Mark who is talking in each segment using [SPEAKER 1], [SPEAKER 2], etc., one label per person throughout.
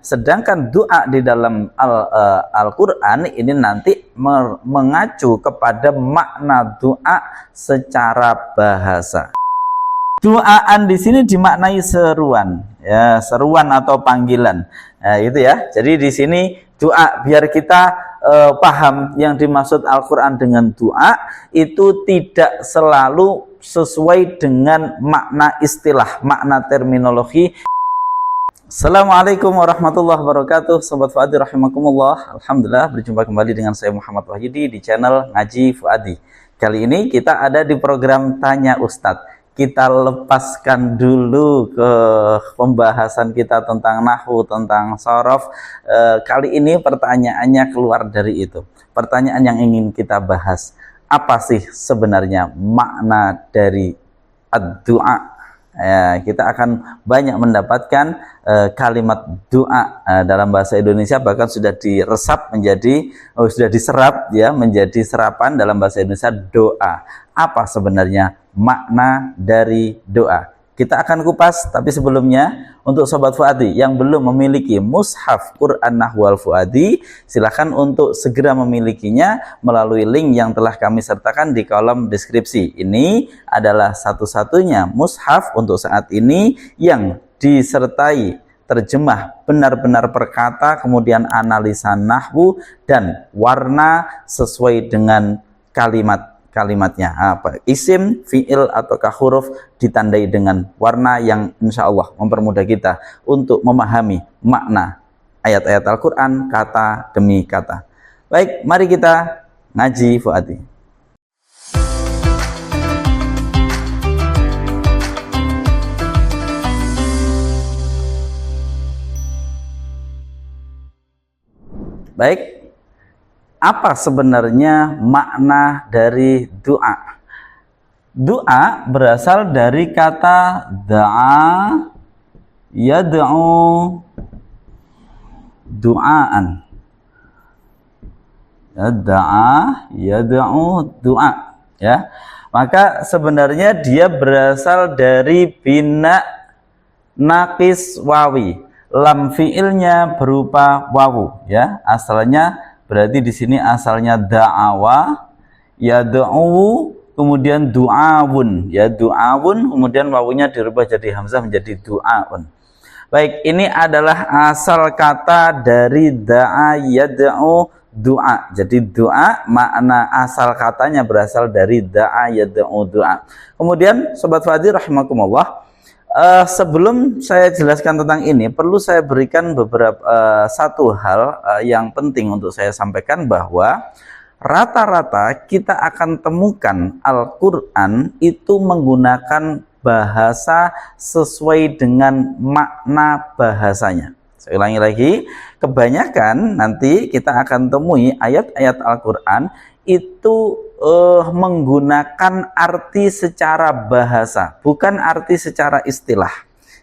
[SPEAKER 1] sedangkan doa di dalam Al-Qur'an ini nanti mengacu kepada makna doa secara bahasa. Doaan di sini dimaknai seruan, ya, seruan atau panggilan. Nah, itu ya. Jadi di sini doa, biar kita paham yang dimaksud Al-Qur'an dengan doa itu tidak selalu sesuai dengan makna istilah, makna terminologi. Assalamualaikum warahmatullahi wabarakatuh, Sobat Fuadi rahimakumullah. Alhamdulillah, berjumpa kembali dengan saya Muhammad Wahyudi di channel Ngaji Fuadi. Kali ini kita ada di program Tanya Ustadz. Kita lepaskan dulu ke pembahasan kita tentang nahwu, tentang shorof. Kali ini pertanyaannya keluar dari itu. Pertanyaan yang ingin kita bahas, apa sih sebenarnya makna dari ad-du'a? Ya, kita akan banyak mendapatkan kalimat doa dalam bahasa Indonesia, bahkan sudah diresap menjadi sudah diserap ya menjadi serapan dalam bahasa Indonesia doa. Apa sebenarnya makna dari doa? Kita akan kupas, tapi sebelumnya untuk Sobat Fuadi yang belum memiliki mushaf Quran Nahwu Al-Fuadi, silakan untuk segera memilikinya melalui link yang telah kami sertakan di kolom deskripsi. Ini adalah satu-satunya mushaf untuk saat ini yang disertai terjemah benar-benar perkata, kemudian analisa nahwu dan warna sesuai dengan kalimatnya, apa isim, fiil ataukah huruf ditandai dengan warna yang insya Allah mempermudah kita untuk memahami makna ayat-ayat Al-Quran kata demi kata. Baik, mari kita ngaji Fuadi. Baik, apa sebenarnya makna dari doa? Doa berasal dari kata da'a yad'u du'aan. Da'a yad'u du'a, ya. Maka sebenarnya dia berasal dari bina naqis wawi. Lam fiilnya berupa wawu, ya. Asalnya berarti di sini asalnya da'awa, yad'u, kemudian du'awun, ya du'awun, kemudian wawunya dirubah jadi hamzah menjadi du'aun. Baik, ini adalah asal kata dari da'a yad'u du'a. Jadi doa makna asal katanya berasal dari da'a yad'u du'a. Kemudian Sobat Fuadi rahimakumullah, sebelum saya jelaskan tentang ini, perlu saya berikan beberapa satu hal yang penting untuk saya sampaikan, bahwa rata-rata kita akan temukan Al-Quran itu menggunakan bahasa sesuai dengan makna bahasanya. Saya ulangi lagi, kebanyakan nanti kita akan temui ayat-ayat Al-Quran itu menggunakan arti secara bahasa, bukan arti secara istilah.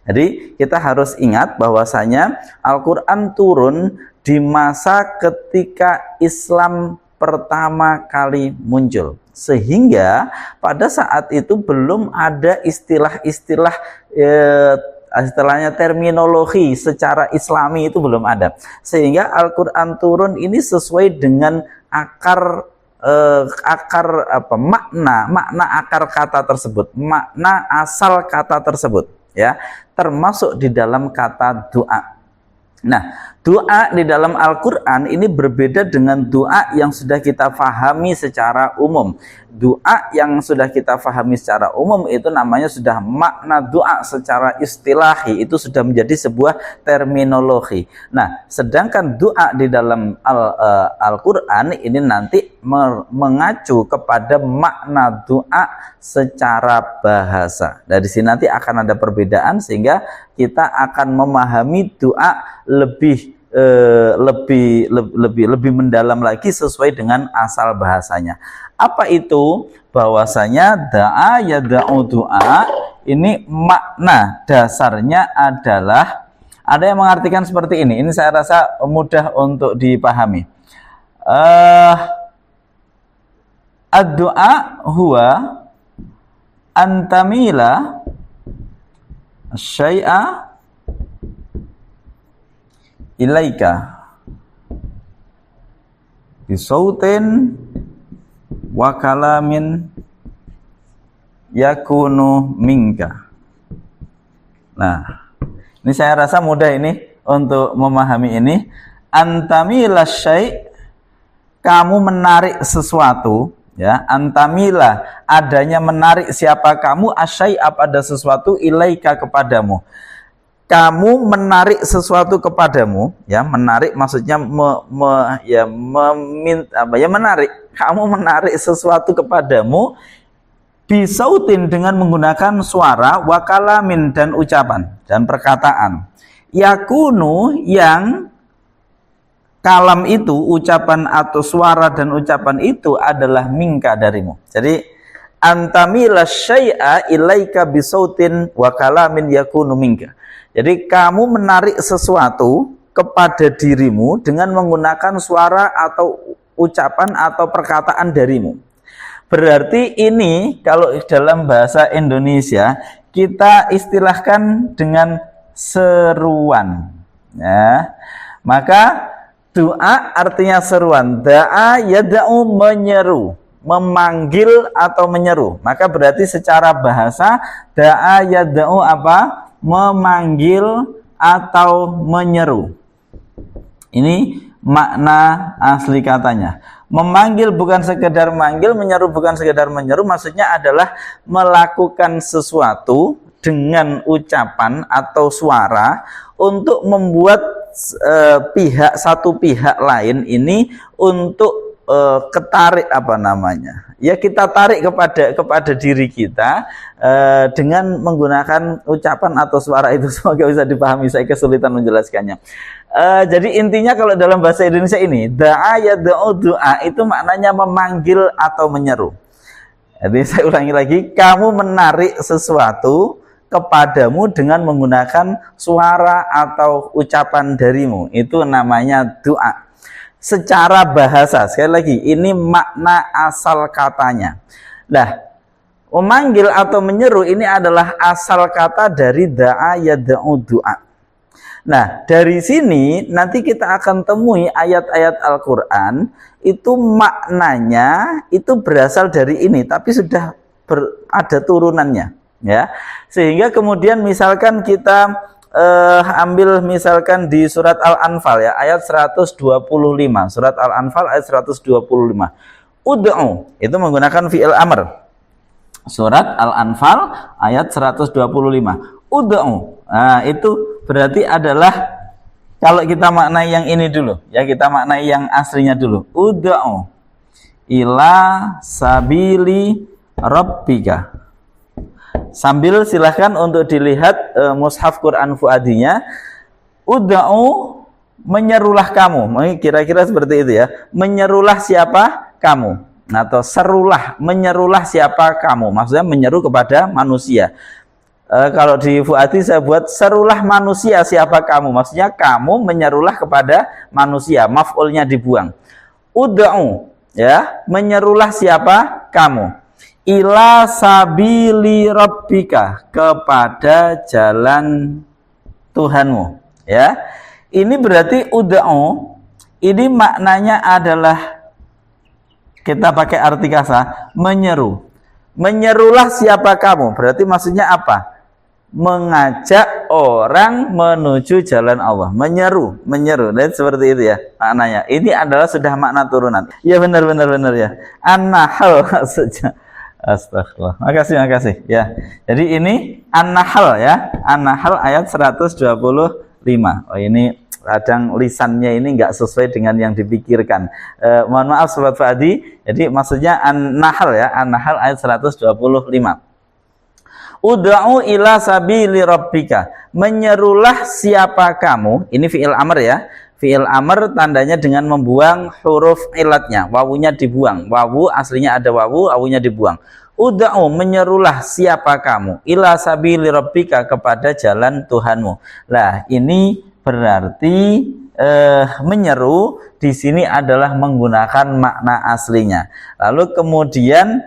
[SPEAKER 1] Jadi kita harus ingat bahwasanya Al-Quran turun di masa ketika Islam pertama kali muncul, sehingga pada saat itu belum ada istilah-istilah istilahnya terminologi secara Islami, itu belum ada, sehingga Al-Quran turun ini sesuai dengan akar makna akar kata tersebut, makna asal kata tersebut, ya, termasuk di dalam kata doa. Nah, doa di dalam Al-Quran ini berbeda dengan doa yang sudah kita fahami secara umum. Doa yang sudah kita fahami secara umum itu namanya sudah makna doa secara istilahi, itu sudah menjadi sebuah terminologi. Nah, sedangkan doa di dalam Al-Quran ini nanti mengacu kepada makna doa secara bahasa. Dari sini nanti akan ada perbedaan, sehingga kita akan memahami doa lebih mendalam lagi sesuai dengan asal bahasanya. Apa itu? Bahwasanya da'a yada'u du'a ini makna dasarnya adalah, ada yang mengartikan seperti ini. Ini saya rasa mudah untuk dipahami. Ad-du'a huwa antamila syai'a ilaika bisautin wa kalamin yakunu minka. Nah, ini saya rasa mudah ini untuk memahami ini. Antamila syai', kamu menarik sesuatu, ya. Antamila, adanya menarik siapa kamu, asyai'a pada sesuatu, ilaika kepadamu. Kamu menarik sesuatu kepadamu, ya, menarik maksudnya menarik. Kamu menarik sesuatu kepadamu bisautin dengan menggunakan suara, wakalamin dan ucapan dan perkataan. Yakunu yang kalam itu, ucapan atau suara dan ucapan itu adalah minka darimu. Jadi antamila syai'a ilaika bisautin wa kalamin yakunu minka. Jadi kamu menarik sesuatu kepada dirimu dengan menggunakan suara atau ucapan atau perkataan darimu. Berarti ini kalau dalam bahasa Indonesia kita istilahkan dengan seruan, ya. Maka doa artinya seruan. Da'a yada'u, menyeru, memanggil atau menyeru. Maka berarti secara bahasa da'a yada'u apa? Memanggil atau menyeru. Ini makna asli katanya. Memanggil bukan sekedar manggil, menyeru bukan sekedar menyeru. Maksudnya adalah melakukan sesuatu dengan ucapan atau suara untuk membuat satu pihak lain ini untuk ketarik apa namanya, ya, kita tarik kepada diri kita dengan menggunakan ucapan atau suara itu. Semoga bisa dipahami, saya kesulitan menjelaskannya. Jadi intinya kalau dalam bahasa Indonesia ini da'a yad'u, doa itu maknanya memanggil atau menyeru. Jadi saya ulangi lagi, kamu menarik sesuatu kepadamu dengan menggunakan suara atau ucapan darimu, itu namanya doa. Secara bahasa, sekali lagi, ini makna asal katanya. Nah, memanggil atau menyeru ini adalah asal kata dari da'a yad'u, doa. Nah, dari sini nanti kita akan temui ayat-ayat Al-Quran itu maknanya itu berasal dari ini, tapi sudah ada turunannya, ya. Sehingga kemudian misalkan kita ambil misalkan di surat Al-Anfal, ya, ayat 125. Surat Al-Anfal ayat 125. Ud'u itu menggunakan fi'il amr. Surat Al-Anfal ayat 125. Ud'u. Nah, itu berarti adalah, kalau kita maknai yang ini dulu, ya, kita maknai yang aslinya dulu. Ud'u ila sabili rabbika. Sambil silahkan untuk dilihat mushaf Quran Fuadinya. Ud'u, menyerulah kamu. Kira-kira seperti itu, ya. Menyerulah siapa? Kamu. Atau serulah, menyerulah siapa kamu. Maksudnya menyeru kepada manusia. Kalau di Fuadi saya buat serulah manusia siapa kamu. Maksudnya kamu menyerulah kepada manusia. Maf'ulnya dibuang. Ud'u, ya, menyerulah siapa kamu. Ila sabili rabbika, kepada jalan Tuhanmu, ya. Ini berarti ud'u ini maknanya adalah, kita pakai arti kasa, menyeru. Menyerulah siapa kamu, berarti maksudnya apa? Mengajak orang menuju jalan Allah. Menyeru. Dan seperti itu, ya, maknanya. Ini adalah sudah makna turunan. Ya, benar ya. An-Nahl maksudnya. Astagfirullah. Makasih, ya. Jadi ini An-Nahl, ya. An-Nahl ayat 125. Oh, ini kadang lisannya ini enggak sesuai dengan yang dipikirkan. Mohon maaf Sobat Fadi. Jadi maksudnya An-Nahl, ya. An-Nahl ayat 125. Ud'u ila sabili rabbika. Menyerulah siapa kamu. Ini fi'il amr, ya. Fi'il amr tandanya dengan membuang huruf ilatnya, wawunya dibuang. Wawu aslinya ada wawu, wawunya dibuang. Ud'u, menyerulah siapa kamu, ila sabili rabbika, kepada jalan Tuhanmu. Lah, ini berarti menyeru di sini adalah menggunakan makna aslinya. Lalu kemudian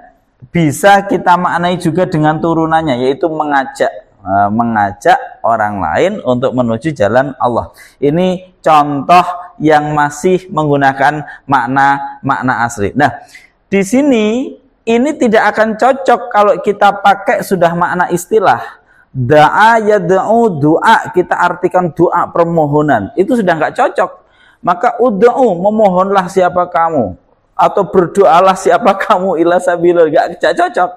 [SPEAKER 1] bisa kita maknai juga dengan turunannya, yaitu mengajak orang lain untuk menuju jalan Allah. Ini contoh yang masih menggunakan makna asli. Nah, di sini ini tidak akan cocok kalau kita pakai sudah makna istilah. Da'a yad'u, doa, kita artikan doa permohonan. Itu sudah nggak cocok. Maka ud'u, memohonlah siapa kamu, atau berdoalah siapa kamu ila sabilul, nggak cocok.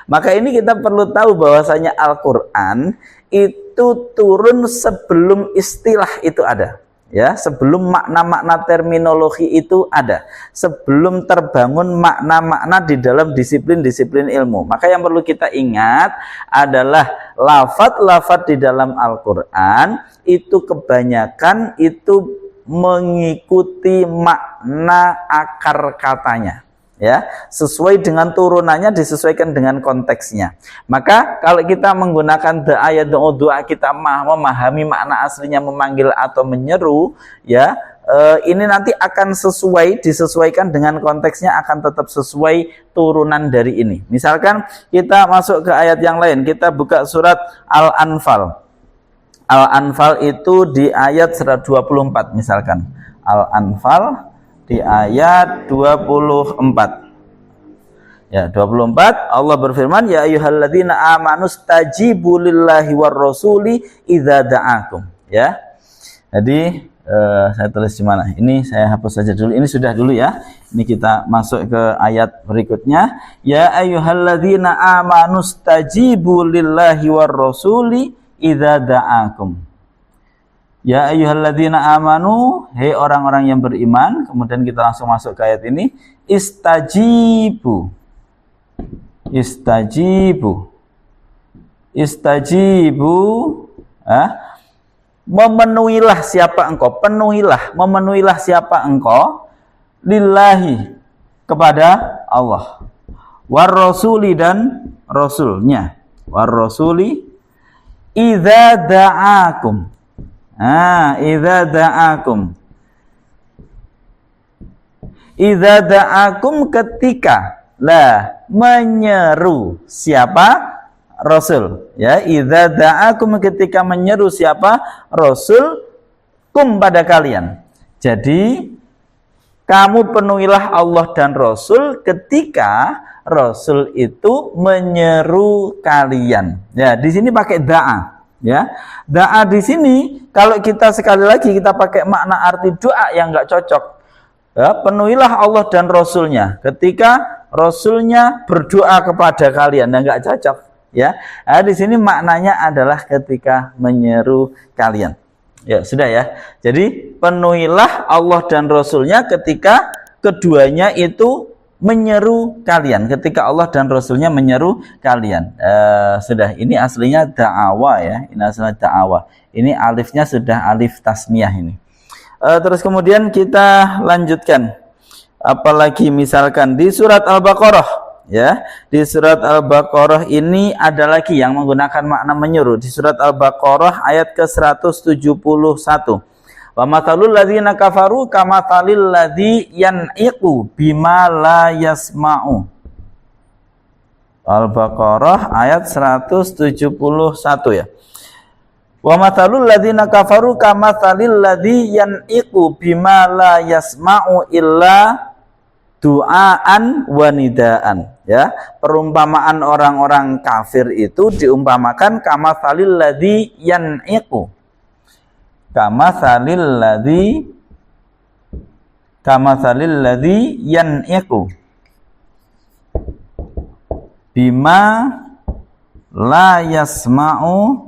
[SPEAKER 1] Maka ini kita perlu tahu bahwasanya Al-Qur'an itu turun sebelum istilah itu ada. Ya, sebelum makna-makna terminologi itu ada, sebelum terbangun makna-makna di dalam disiplin-disiplin ilmu. Maka yang perlu kita ingat adalah lafadz-lafadz di dalam Al-Qur'an itu kebanyakan itu mengikuti makna akar katanya. Ya, sesuai dengan turunannya, disesuaikan dengan konteksnya. Maka kalau kita menggunakan doa, kita memahami makna aslinya memanggil atau menyeru, ya, ini nanti akan disesuaikan dengan konteksnya, akan tetap sesuai turunan dari ini. Misalkan kita masuk ke ayat yang lain, kita buka surat Al-Anfal. Al-Anfal itu di ayat 124 misalkan. Al-Anfal di ayat 24. Ya, 24 Allah berfirman, ya ayyuhalladzina amanu stajibu lillahi war rasuli idza da'akum. Ya. Jadi saya tulis di mana? Ini saya hapus saja dulu. Ini sudah dulu ya. Ini kita masuk ke ayat berikutnya. Ya ayyuhalladzina amanu stajibu lillahi war rasuli idza da'akum. Ya ayyuhalladzina amanu, hei orang-orang yang beriman. Kemudian kita langsung masuk ke ayat ini. Istajibu. Memenuhilah siapa engkau, memenuhilah siapa engkau, lillahi, kepada Allah, war rasuli, dan rasulnya, war rasuli, idza da'akum. Idza da'akum, ketika menyeru siapa? Rasul. Ya, idza da'akum, ketika menyeru siapa? Rasul, kum, pada kalian. Jadi kamu penuhilah Allah dan Rasul ketika Rasul itu menyeru kalian. Ya, di sini pakai da'a. Ya, da'a di sini kalau kita sekali lagi kita pakai makna arti doa yang nggak cocok. Ya, penuhilah Allah dan Rasulnya ketika Rasulnya berdoa kepada kalian, yang nggak cocok. Ya, nah, di sini maknanya adalah ketika menyeru kalian. Ya, sudah ya. Jadi penuhilah Allah dan Rasulnya ketika keduanya itu menyeru kalian, ketika Allah dan Rasulnya menyeru kalian. Sudah, ini aslinya da'awa ya, ini aslinya da'awa. Ini alifnya sudah alif tasniyah ini. Terus kemudian kita lanjutkan. Apalagi misalkan di surat Al-Baqarah, ya, di surat Al-Baqarah ini ada lagi yang menggunakan makna menyeru. Di surat Al-Baqarah ayat ke-171. Wa mathalul ladzina kafaru kamathalil ladzi yan'iqu bima la yasma'u. Al-Baqarah ayat 171 ya. Wa mathalul ladzina kafaru kamathalil ladzi yan'iqu bima la yasma'u illa du'aan wa nidaan. Ya, perumpamaan orang-orang kafir itu diumpamakan kamathalil ladzi yan'iqu, kamathalil ladzi yan'iqu bima la yasma'u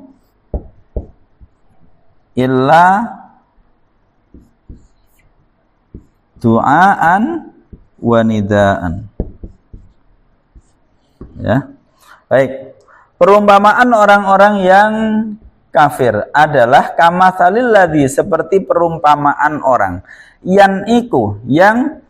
[SPEAKER 1] illa du'aan wa nidaan. Ya. Baik. Perumpamaan orang-orang yang kafir adalah kamathalil ladzi, seperti perumpamaan orang yan'iku, yang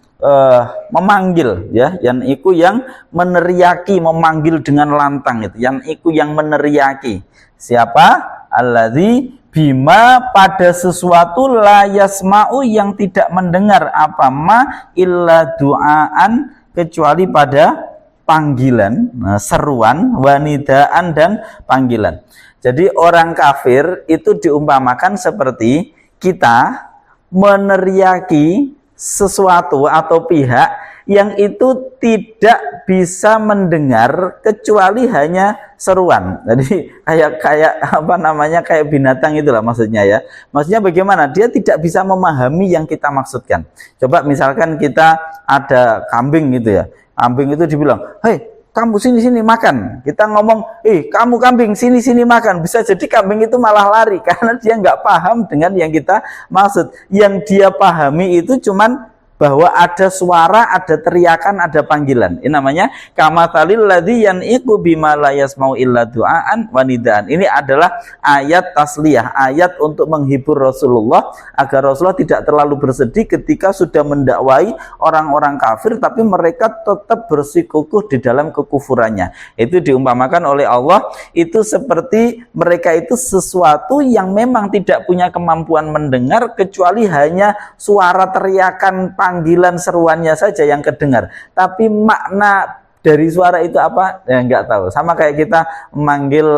[SPEAKER 1] memanggil, ya, yan'iku yang meneriaki, memanggil dengan lantang itu, yan'iku yang meneriaki. Siapa? Alladzi, bima, pada sesuatu, la yasma'u, yang tidak mendengar, apa ma, illa du'aan, kecuali pada panggilan, seruan, wanidaan, dan panggilan. Jadi orang kafir itu diumpamakan seperti kita meneriaki sesuatu atau pihak yang itu tidak bisa mendengar kecuali hanya seruan. Jadi kayak binatang itulah maksudnya ya. Maksudnya bagaimana? Dia tidak bisa memahami yang kita maksudkan. Coba misalkan kita ada kambing gitu ya. Kambing itu dibilang, "Hei, kamu sini makan." Kita ngomong, kamu kambing sini makan. Bisa jadi kambing itu malah lari karena dia nggak paham dengan yang kita maksud. Yang dia pahami itu cuman bahwa ada suara, ada teriakan, ada panggilan. Ini namanya kamatalil ladzi yan'iqu bima la yasma'u illa du'aan wa nidaan. Ini adalah ayat tasliyah, ayat untuk menghibur Rasulullah agar Rasulullah tidak terlalu bersedih ketika sudah mendakwai orang-orang kafir tapi mereka tetap bersikukuh di dalam kekufurannya. Itu diumpamakan oleh Allah itu seperti mereka itu sesuatu yang memang tidak punya kemampuan mendengar kecuali hanya suara teriakan, panggilan, seruannya saja yang kedengar. Tapi makna dari suara itu apa? Ya nggak tahu. Sama kayak kita memanggil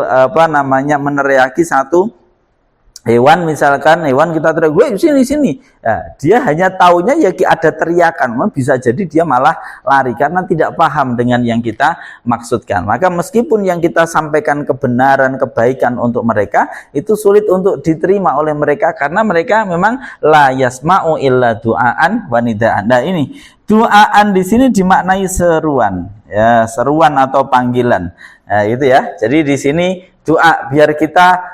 [SPEAKER 1] meneriaki satu hewan, misalkan hewan kita teriak, "Woi, sini." Nah, dia hanya taunya ya ada teriakan. Bisa jadi dia malah lari karena tidak paham dengan yang kita maksudkan. Maka meskipun yang kita sampaikan kebenaran, kebaikan untuk mereka, itu sulit untuk diterima oleh mereka karena mereka memang la yasma'u illa du'aan wa nidaan. Nah, ini du'aan di sini dimaknai seruan, ya, seruan atau panggilan. Nah, itu ya. Jadi di sini doa, biar kita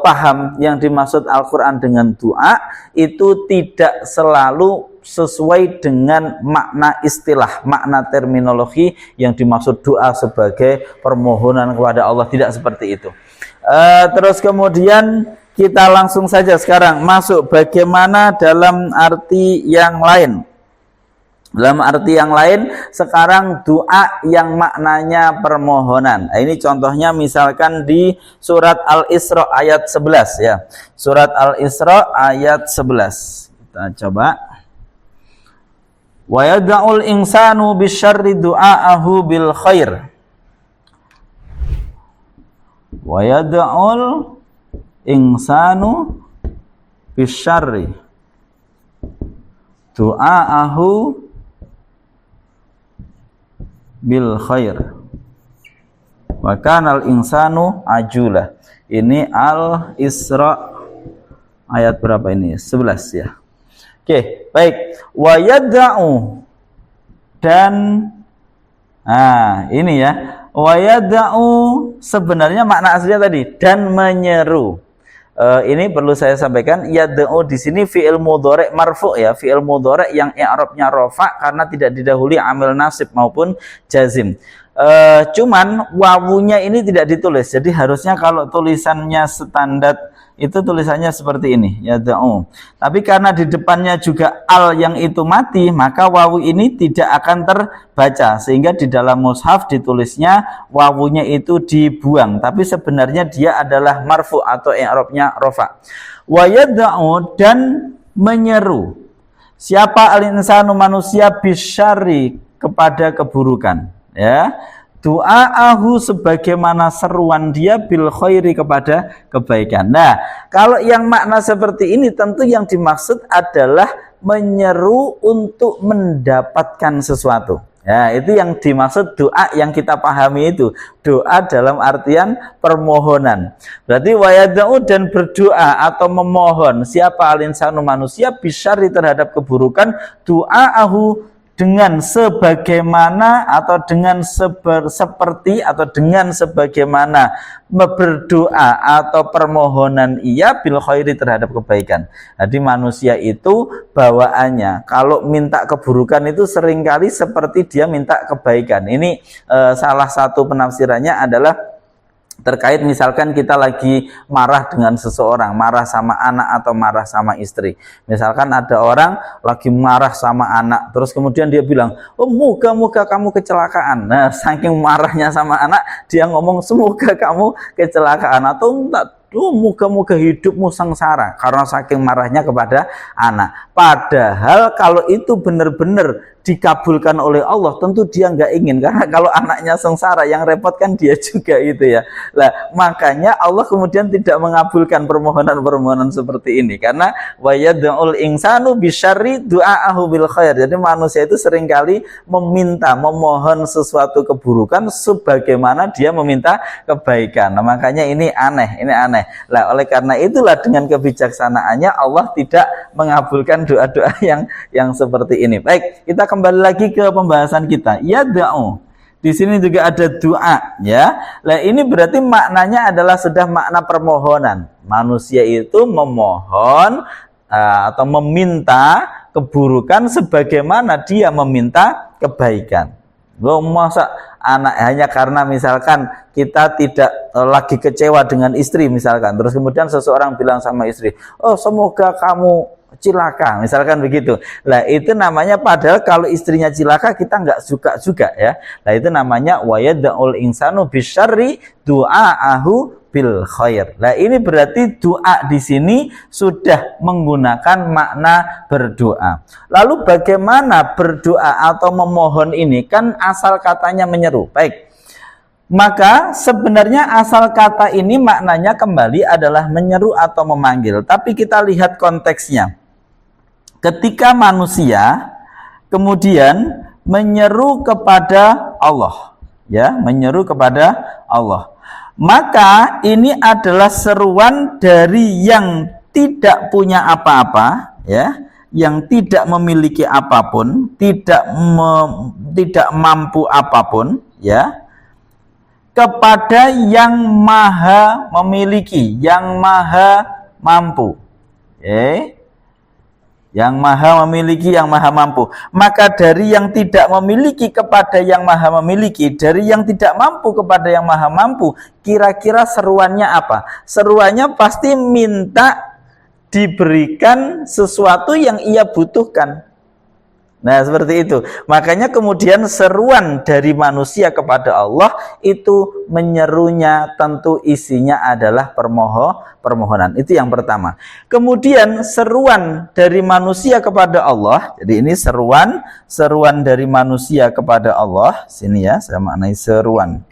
[SPEAKER 1] paham yang dimaksud Al-Quran dengan doa itu tidak selalu sesuai dengan makna istilah, makna terminologi yang dimaksud doa sebagai permohonan kepada Allah, tidak seperti itu. Terus kemudian kita langsung saja sekarang masuk bagaimana dalam arti yang lain. Dalam arti yang lain, sekarang doa yang maknanya permohonan. Nah, ini contohnya misalkan di surat Al-Isra ayat 11 ya. Surat Al-Isra ayat 11. Kita coba. Wa yad'ul insanu bisyarri du'aahu bil khair. Wa yad'ul insanu bisyarri du'aahu bil khair wa kanal insanu ajula. Ini Al-Isra ayat berapa ini? 11 ya. Oke, baik. Wa yad'u, dan ini ya. Wa yad'u sebenarnya makna aslinya tadi dan menyeru. Ini perlu saya sampaikan, yad'u di sini fi'il mudhari' marfu' ya, fi'il mudhari' yang i'rabnya rafa' karena tidak didahului amil nasib maupun jazim. Cuman wawunya ini tidak ditulis. Jadi harusnya kalau tulisannya standar itu tulisannya seperti ini, yad'u. Tapi karena di depannya juga al yang itu mati, maka wawu ini tidak akan terbaca, sehingga di dalam mushaf ditulisnya wawunya itu dibuang, tapi sebenarnya dia adalah marfu atau i'rabnya rafa. Wa yad'u, dan menyeru. Siapa al-insanu, manusia, bisyarri, kepada keburukan, ya. Du'aahu sebagaimana seruan dia bil khairi, kepada kebaikan. Nah, kalau yang makna seperti ini tentu yang dimaksud adalah menyeru untuk mendapatkan sesuatu. Ya, itu yang dimaksud doa yang kita pahami itu. Doa dalam artian permohonan. Berarti wayada'u, dan berdoa atau memohon siapa al-insanu, manusia, bisyarri, terhadap keburukan, du'aahu, dengan sebagaimana atau dengan seperti atau dengan sebagaimana berdoa atau permohonan ia bil khairi, terhadap kebaikan. Jadi manusia itu bawaannya kalau minta keburukan itu seringkali seperti dia minta kebaikan. Ini salah satu penafsirannya adalah terkait misalkan kita lagi marah dengan seseorang, marah sama anak atau marah sama istri. Misalkan ada orang lagi marah sama anak, terus kemudian dia bilang, "Oh, moga-moga kamu kecelakaan." Nah, saking marahnya sama anak, dia ngomong, "Semoga kamu kecelakaan," atau moga-moga hidupmu sengsara, karena saking marahnya kepada anak. Padahal kalau itu benar-benar dikabulkan oleh Allah, tentu dia nggak ingin, karena kalau anaknya sengsara yang repot kan dia juga gitu ya. Lah makanya Allah kemudian tidak mengabulkan permohonan-permohonan seperti ini, karena wa yad'ul insanu bisyarri du'aahu bil khair. Jadi manusia itu seringkali memohon sesuatu keburukan sebagaimana dia meminta kebaikan. Nah, makanya ini aneh. Lah oleh karena itulah dengan kebijaksanaannya Allah tidak mengabulkan doa-doa yang seperti ini. Baik, kita kembali lagi ke pembahasan kita. Yad'u. Di sini juga ada doa, ya. Nah, ini berarti maknanya adalah sudah makna permohonan. Manusia itu memohon atau meminta keburukan sebagaimana dia meminta kebaikan. Loh, masa anak hanya karena misalkan kita tidak lagi kecewa dengan istri misalkan, terus kemudian seseorang bilang sama istri, "Oh, semoga kamu cilaka," misalkan begitu. Lah itu namanya, padahal kalau istrinya cilaka kita nggak suka juga ya. Lah itu namanya wa yad'ul insanu bisyarri du'aahu bil khair. Lah ini berarti doa di sini sudah menggunakan makna berdoa. Lalu bagaimana berdoa atau memohon ini? Kan asal katanya menyeru. Baik. Maka sebenarnya asal kata ini maknanya kembali adalah menyeru atau memanggil. Tapi kita lihat konteksnya. Ketika manusia kemudian menyeru kepada Allah, ya, menyeru kepada Allah, maka ini adalah seruan dari yang tidak punya apa-apa, ya, yang tidak memiliki apapun, tidak mampu apapun, ya, kepada yang maha memiliki, yang maha mampu, yang maha memiliki, yang maha mampu. Maka dari yang tidak memiliki kepada yang maha memiliki, dari yang tidak mampu kepada yang maha mampu, kira-kira seruannya apa? Seruannya pasti minta diberikan sesuatu yang ia butuhkan. Nah, seperti itu. Makanya kemudian seruan dari manusia kepada Allah itu menyerunya tentu isinya adalah permohonan. Itu yang pertama. Kemudian seruan dari manusia kepada Allah. Jadi ini seruan dari manusia kepada Allah. Sini ya, saya maknai seruan.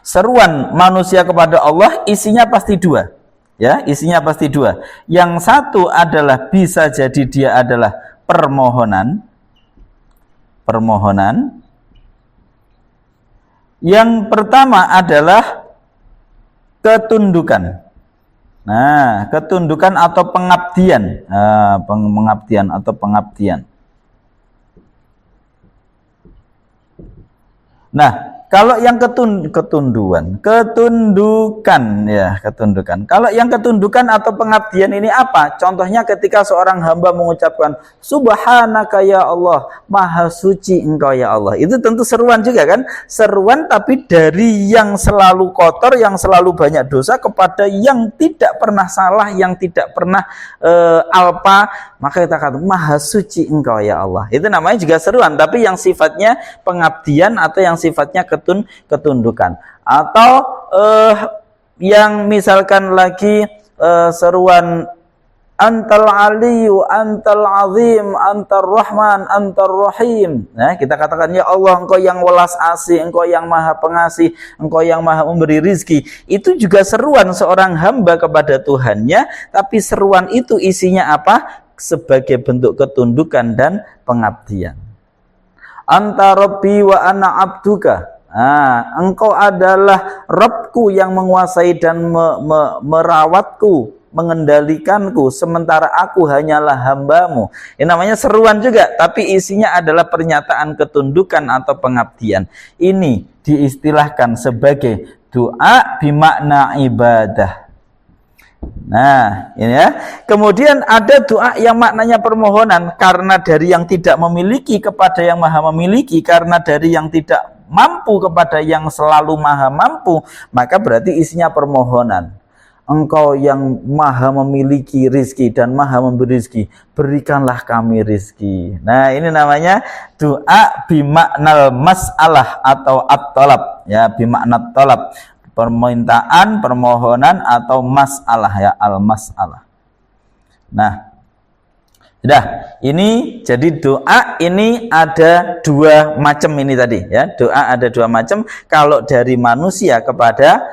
[SPEAKER 1] Seruan manusia kepada Allah isinya pasti dua. Ya, isinya pasti dua. Yang satu adalah bisa jadi dia adalah permohonan. Yang pertama adalah ketundukan. Nah, ketundukan atau pengabdian. Pengabdian atau pengabdian. Nah, kalau yang ketundukan ya, ketundukan. Kalau yang ketundukan atau pengabdian ini apa? Contohnya ketika seorang hamba mengucapkan Subhanaka ya Allah, Maha suci Engkau ya Allah. Itu tentu seruan juga kan? Seruan tapi dari yang selalu kotor, yang selalu banyak dosa kepada yang tidak pernah salah, yang tidak pernah alpa. Maka kita kata Maha suci Engkau ya Allah. Itu namanya juga seruan, tapi yang sifatnya pengabdian atau yang sifatnya ketundukan. Atau yang misalkan lagi seruan Antal Aliyu, Antal Azim, Antar Rahman, Antar Rahim. Nah, kita katakan ya Allah, Engkau yang welas asih, Engkau yang maha pengasih, Engkau yang maha memberi rizki. Itu juga seruan seorang hamba kepada Tuhannya, tapi seruan itu isinya apa? Sebagai bentuk ketundukan dan pengabdian. Anta Rabbi wa ana abduka. Engkau adalah Rabbku yang menguasai dan merawatku, mengendalikanku, sementara aku hanyalah hambamu. Ini namanya seruan juga, tapi isinya adalah pernyataan ketundukan atau pengabdian. Ini diistilahkan sebagai doa bimakna ibadah. Nah, ini ya. Kemudian ada doa yang maknanya permohonan, karena dari yang tidak memiliki kepada yang maha memiliki, karena dari yang tidak mampu kepada yang selalu maha mampu, maka berarti isinya permohonan. Engkau yang maha memiliki rizki dan maha memberi rizki, berikanlah kami rizki. Nah, ini namanya doa bimaknal mas'alah atau at-talab, ya, bimakna talab. Permintaan, permohonan atau masalah, ya, al-masalah. Nah, Sudah, ini jadi doa ini ada dua macam ini tadi ya. Doa ada dua macam, kalau dari manusia kepada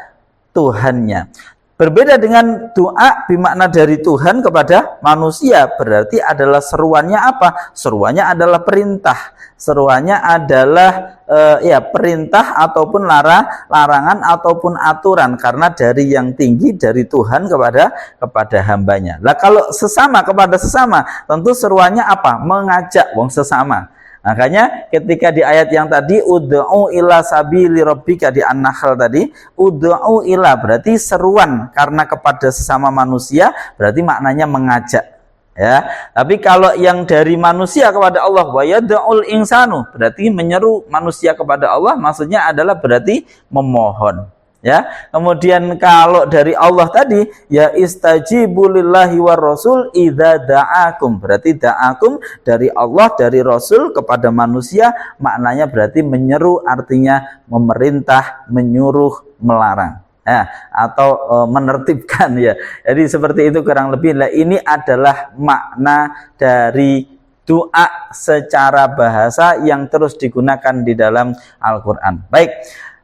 [SPEAKER 1] Tuhannya. Berbeda dengan doa bermakna dari Tuhan kepada manusia, berarti adalah seruannya apa? Seruannya adalah perintah. Seruannya adalah ya perintah ataupun larangan ataupun aturan, karena dari yang tinggi dari Tuhan kepada hambanya. Lah kalau sesama kepada sesama, tentu seruannya apa? Mengajak wong sesama. Makanya ketika di ayat yang tadi ud'u ila sabili rabbika di An-Nahl tadi, ud'u ila berarti seruan karena kepada sesama manusia, berarti maknanya mengajak ya. Tapi kalau yang dari manusia kepada Allah, wa yad'ul insanu berarti menyeru manusia kepada Allah, maksudnya adalah berarti memohon ya. Kemudian kalau dari Allah tadi ya istajibu lillahi war rasul idza da'akum, berarti da'akum dari Allah dari Rasul kepada manusia, maknanya berarti menyeru, artinya memerintah, menyuruh, melarang ya, atau menertibkan ya. Jadi seperti itu kurang lebih. Lah ini adalah makna dari doa secara bahasa yang terus digunakan di dalam Al-Qur'an. Baik.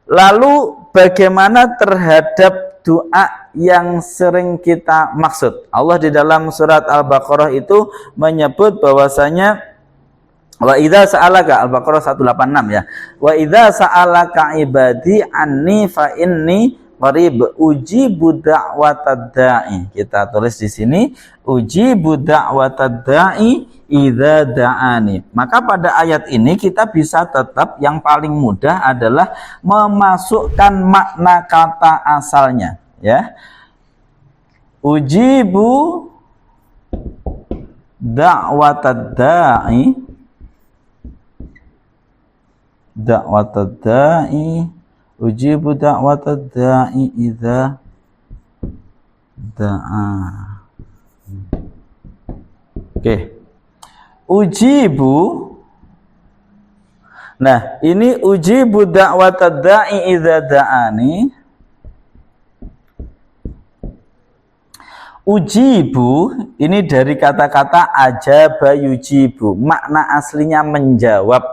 [SPEAKER 1] Lalu bagaimana terhadap doa yang sering kita maksud? Allah di dalam surat Al-Baqarah itu menyebut bahwasanya wa idza sa'alaka, Al-Baqarah 186 ya. Wa idza sa'alaka ibadi anni fa inni qarib ujibu da'watad da'i. Kita tulis di sini ujibu da'watad da'i idza da'ani. Maka pada ayat ini kita bisa tetap yang paling mudah adalah memasukkan makna kata asalnya ya. Ujibu da'watad da'i, da'watad da'i, ujibu da'watad da'i idza da'a. Oke. Ujibu. Nah, ini ujibu da'watad da'i idza da'ani. Ujibu ini dari kata-kata ajaba yujibu. Makna aslinya menjawab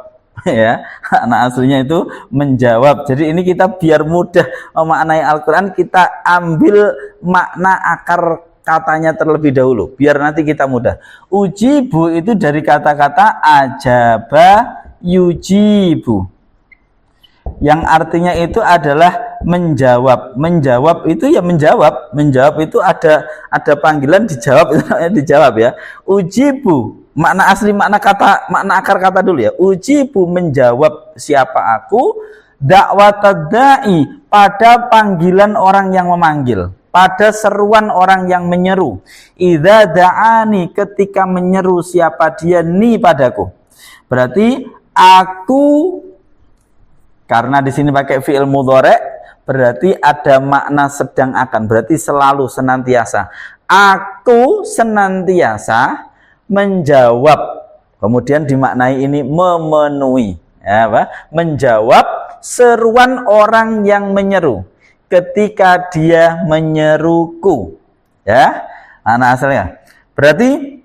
[SPEAKER 1] ya. Makna aslinya itu menjawab. Jadi ini kita biar mudah memaknai Al-Qur'an, kita ambil makna akar katanya terlebih dahulu biar nanti kita mudah. Ujibu itu dari kata-kata ajaba yujibu, yang artinya itu adalah menjawab. Menjawab itu ya menjawab. Menjawab itu ada panggilan, dijawab itu namanya dijawab ya. Ujibu makna asli, makna akar kata dulu ya. Ujibu menjawab siapa aku, da'watad da'i pada panggilan orang yang memanggil, pada seruan orang yang menyeru. Idza da'ani ketika menyeru siapa dia ni padaku. Berarti aku, karena di sini pakai fi'il mudhari', berarti ada makna sedang akan, berarti selalu senantiasa. Aku senantiasa menjawab. Kemudian dimaknai ini memenuhi ya, apa? Menjawab seruan orang yang menyeru ketika dia menyeruku ya. Nah asalnya berarti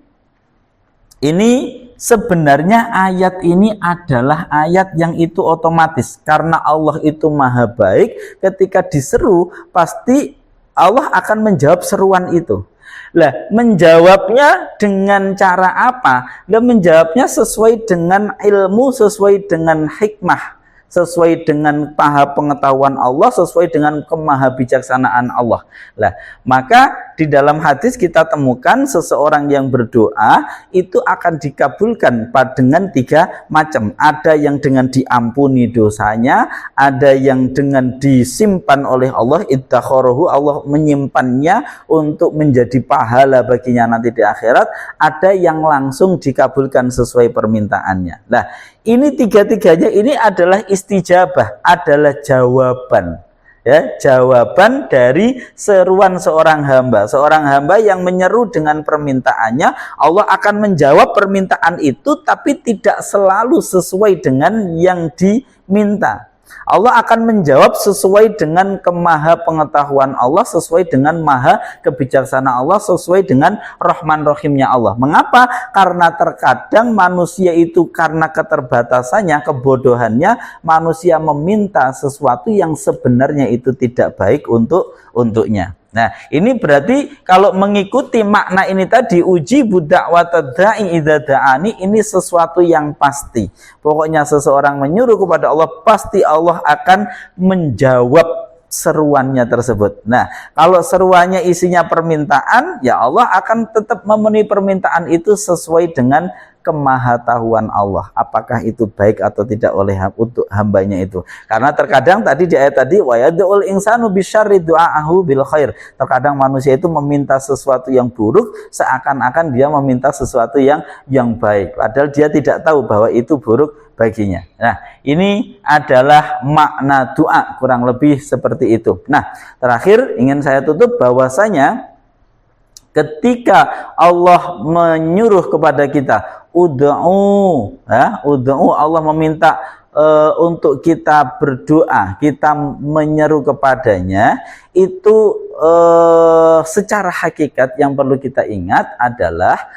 [SPEAKER 1] ini sebenarnya ayat ini adalah ayat yang itu otomatis, karena Allah itu maha baik. Ketika diseru pasti Allah akan menjawab seruan itu. Lah menjawabnya dengan cara apa? Lah menjawabnya sesuai dengan ilmu, sesuai dengan hikmah, sesuai dengan paha pengetahuan Allah, sesuai dengan kemahabijaksanaan Allah. Lah, maka di dalam hadis kita temukan seseorang yang berdoa itu akan dikabulkan dengan tiga macam. Ada yang dengan diampuni dosanya, ada yang dengan disimpan oleh Allah, iddakharahu, Allah menyimpannya untuk menjadi pahala baginya nanti di akhirat, ada yang langsung dikabulkan sesuai permintaannya. Nah, ini tiga-tiganya ini adalah istijabah, adalah jawaban ya, jawaban dari seruan seorang hamba yang menyeru dengan permintaannya. Allah akan menjawab permintaan itu, tapi tidak selalu sesuai dengan yang diminta. Allah akan menjawab sesuai dengan kemaha pengetahuan Allah, sesuai dengan maha kebijaksanaan Allah, sesuai dengan Rahman Rahimnya Allah. Mengapa? Karena terkadang manusia itu karena keterbatasannya, kebodohannya, manusia meminta sesuatu yang sebenarnya itu tidak baik untuknya. Nah, ini berarti kalau mengikuti makna ini tadi, uji budak watadai idza da'ani, ini sesuatu yang pasti. Pokoknya seseorang menyuruh kepada Allah, pasti Allah akan menjawab seruannya tersebut. Nah, kalau seruannya isinya permintaan, ya Allah akan tetap memenuhi permintaan itu sesuai dengan kemahatauan Allah, apakah itu baik atau tidak oleh untuk hambanya itu. Karena terkadang tadi di ayat tadi, wa yad'ul insanu bisyarri du'aahu bil khair. Terkadang manusia itu meminta sesuatu yang buruk seakan-akan dia meminta sesuatu yang baik, padahal dia tidak tahu bahwa itu buruk baginya. Nah, ini adalah makna doa, kurang lebih seperti itu. Nah, terakhir ingin saya tutup bahwasanya ketika Allah menyuruh kepada kita ud'u, Allah meminta untuk kita berdoa, kita menyeru kepadanya, itu secara hakikat yang perlu kita ingat adalah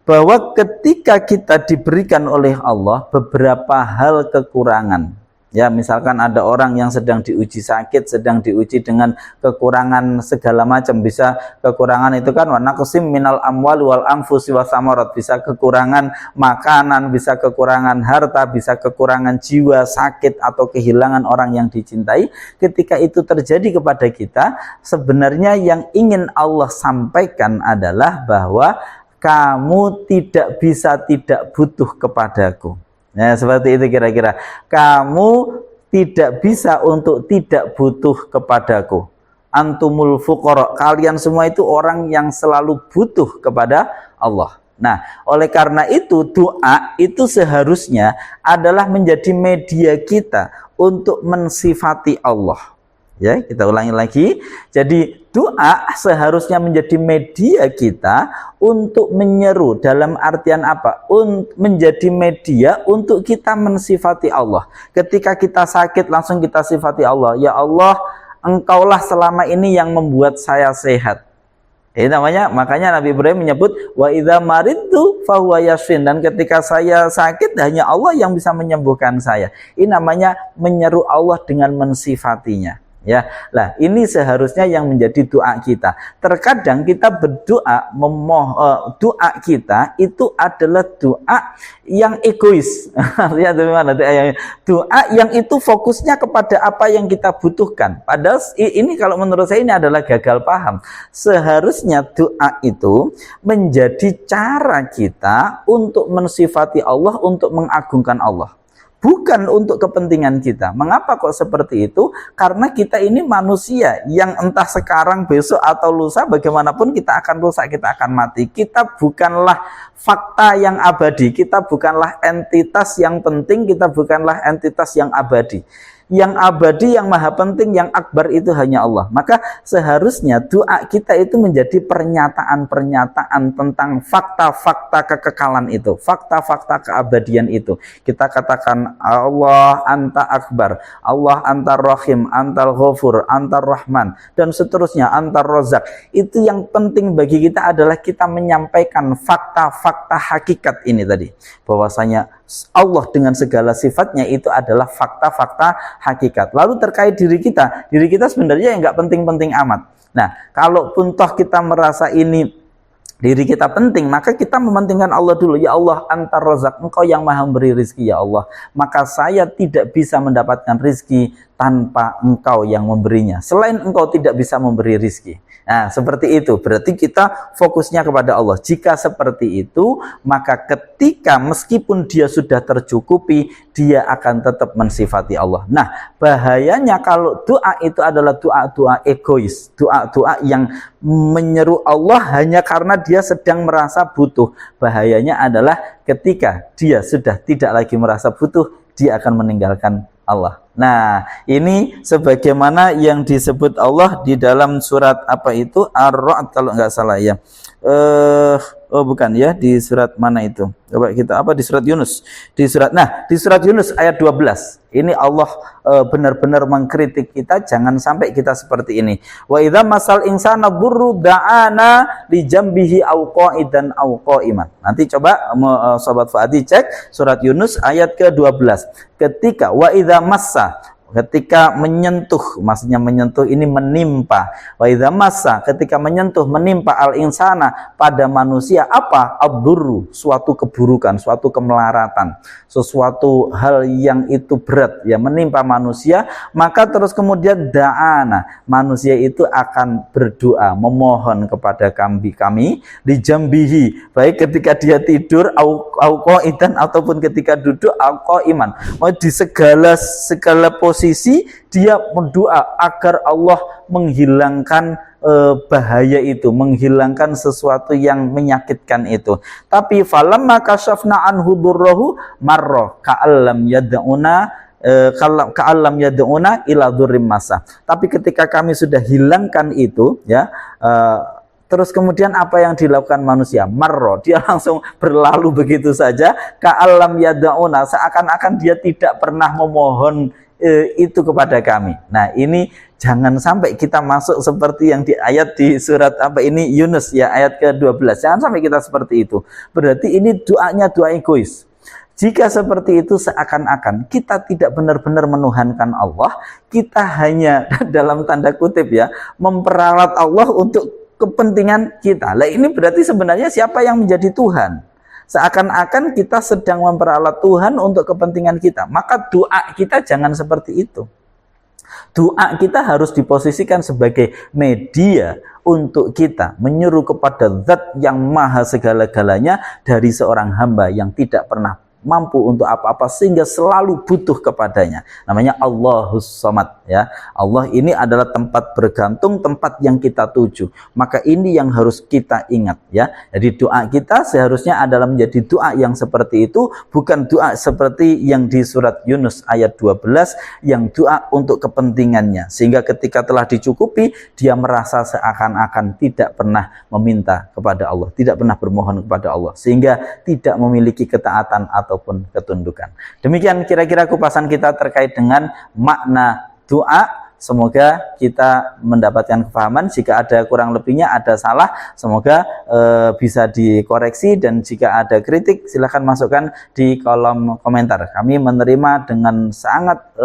[SPEAKER 1] bahwa ketika kita diberikan oleh Allah beberapa hal kekurangan, ya misalkan ada orang yang sedang diuji sakit, sedang diuji dengan kekurangan segala macam, bisa kekurangan itu kan wa naqsim minal amwal wal anfusi was samarat, bisa kekurangan makanan, bisa kekurangan harta, bisa kekurangan jiwa, sakit atau kehilangan orang yang dicintai. Ketika itu terjadi kepada kita, sebenarnya yang ingin Allah sampaikan adalah bahwa kamu tidak bisa tidak butuh kepadaku. Nah, seperti itu kira-kira. Kamu tidak bisa untuk tidak butuh kepadaku. Antumul fuqara, kalian semua itu orang yang selalu butuh kepada Allah. Nah, oleh karena itu doa itu seharusnya adalah menjadi media kita untuk mensifati Allah. Ya, kita ulangi lagi. Jadi doa seharusnya menjadi media kita untuk menyeru, dalam artian apa? Menjadi media untuk kita mensifati Allah. Ketika kita sakit langsung kita sifati Allah. Ya Allah, Engkaulah selama ini yang membuat saya sehat. Ini namanya, makanya Nabi Ibrahim menyebut wa idza maridtu fahuwa yashfin, dan ketika saya sakit hanya Allah yang bisa menyembuhkan saya. Ini namanya menyeru Allah dengan mensifatinya. Ya, lah ini seharusnya yang menjadi doa kita. Terkadang kita berdoa, doa kita itu adalah doa yang egois. Lihat bagaimana doa yang itu fokusnya kepada apa yang kita butuhkan. Padahal ini kalau menurut saya ini adalah gagal paham. Seharusnya doa itu menjadi cara kita untuk mensifati Allah, untuk mengagungkan Allah. Bukan untuk kepentingan kita. Mengapa kok seperti itu? Karena kita ini manusia yang entah sekarang, besok, atau lusa, bagaimanapun kita akan rusak, kita akan mati. Kita bukanlah fakta yang abadi, kita bukanlah entitas yang penting, kita bukanlah entitas yang abadi. Yang abadi, yang maha penting, yang akbar itu hanya Allah. Maka seharusnya doa kita itu menjadi pernyataan-pernyataan tentang fakta-fakta kekekalan itu, fakta-fakta keabadian itu. Kita katakan Allah anta akbar, Allah antar rahim, antar ghafur, antar rahman, dan seterusnya, antar rozak. Itu yang penting bagi kita adalah kita menyampaikan fakta-fakta hakikat ini tadi, bahwasanya Allah dengan segala sifatnya itu adalah fakta-fakta hakikat. Lalu terkait diri kita sebenarnya yang nggak penting-penting amat. Nah, kalaupun toh kita merasa ini diri kita penting, maka kita mementingkan Allah dulu. Ya Allah, antar rozak, Engkau yang maha memberi rizki ya Allah. Maka saya tidak bisa mendapatkan rizki tanpa Engkau yang memberinya. Selain Engkau tidak bisa memberi rizki. Nah, seperti itu. Berarti kita fokusnya kepada Allah. Jika seperti itu, maka ketika meskipun dia sudah tercukupi, dia akan tetap mensifati Allah. Nah, bahayanya kalau doa itu adalah doa-doa egois, doa-doa yang menyeru Allah hanya karena dia sedang merasa butuh. Bahayanya adalah ketika dia sudah tidak lagi merasa butuh, dia akan meninggalkan Allah. Nah, ini sebagaimana yang disebut Allah di dalam surat apa itu? Ar-Ra'd kalau nggak salah ya. Oh bukan ya, di surat mana itu? Coba kita apa di surat Yunus. Di surat Yunus ayat 12. Ini Allah benar-benar mengkritik kita, jangan sampai kita seperti ini. Wa idza masal insana burru da'ana li jambihi aw qa'idan aw qa'iman. Nanti coba sobat Fuadi cek surat Yunus ayat ke-12. Ketika wa idza massa, ketika menyentuh, maksudnya menyentuh ini menimpa. Wa idza massa, ketika menyentuh menimpa al insana pada manusia apa? Ad-durru, suatu keburukan, suatu kemelaratan, sesuatu hal yang itu berat ya menimpa manusia, maka terus kemudian da'ana, manusia itu akan berdoa, memohon kepada kami di jambihi, baik ketika dia tidur au qaidan ataupun ketika duduk au qaiman. Mau di segala posisi dia berdoa agar Allah menghilangkan bahaya itu, menghilangkan sesuatu yang menyakitkan itu. Tapi falamma kasyafna anhu durrahu marra ka'allam yad'una ila dzurrim masa. Tapi ketika kami sudah hilangkan itu ya, terus kemudian apa yang dilakukan manusia? Marro, dia langsung berlalu begitu saja. Ka'alam yada'una, seakan-akan dia tidak pernah memohon itu kepada kami. Nah, ini jangan sampai kita masuk seperti yang di ayat di surat apa ini Yunus ya, ayat ke-12. Jangan sampai kita seperti itu. Berarti ini doanya doa egois. Jika seperti itu seakan-akan kita tidak benar-benar menuhankan Allah, kita hanya dalam tanda kutip ya, memperalat Allah untuk kepentingan kita. Lah ini berarti sebenarnya siapa yang menjadi Tuhan? Seakan-akan kita sedang memperalat Tuhan untuk kepentingan kita. Maka doa kita jangan seperti itu. Doa kita harus diposisikan sebagai media untuk kita menyuruh kepada zat yang maha segala-galanya dari seorang hamba yang tidak pernah mampu untuk apa-apa sehingga selalu butuh kepadanya. Namanya Allahus Samad ya. Allah ini adalah tempat bergantung, tempat yang kita tuju. Maka ini yang harus kita ingat ya. Jadi doa kita seharusnya adalah menjadi doa yang seperti itu, bukan doa seperti yang di surat Yunus ayat 12 yang doa untuk kepentingannya. Sehingga ketika telah dicukupi, dia merasa seakan-akan tidak pernah meminta kepada Allah, tidak pernah bermohon kepada Allah, sehingga tidak memiliki ketaatan ataupun ketundukan. Demikian kira-kira kupasan kita terkait dengan makna doa. Semoga kita mendapatkan kefahaman. Jika ada kurang lebihnya, ada salah, semoga bisa dikoreksi. Dan jika ada kritik, silahkan masukkan di kolom komentar. Kami menerima dengan sangat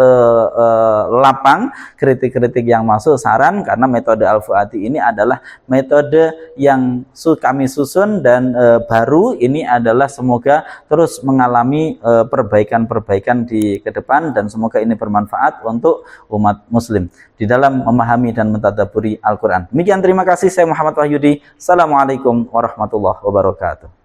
[SPEAKER 1] lapang kritik-kritik yang masuk, saran, karena metode Al-Fuadi ini adalah metode yang kami susun dan baru. Ini adalah semoga terus mengalami perbaikan-perbaikan di ke depan, dan semoga ini bermanfaat untuk umat muslim di dalam memahami dan mentadabburi Al-Quran. Demikian, terima kasih. Saya Muhammad Wahyudi. Assalamualaikum warahmatullahi wabarakatuh.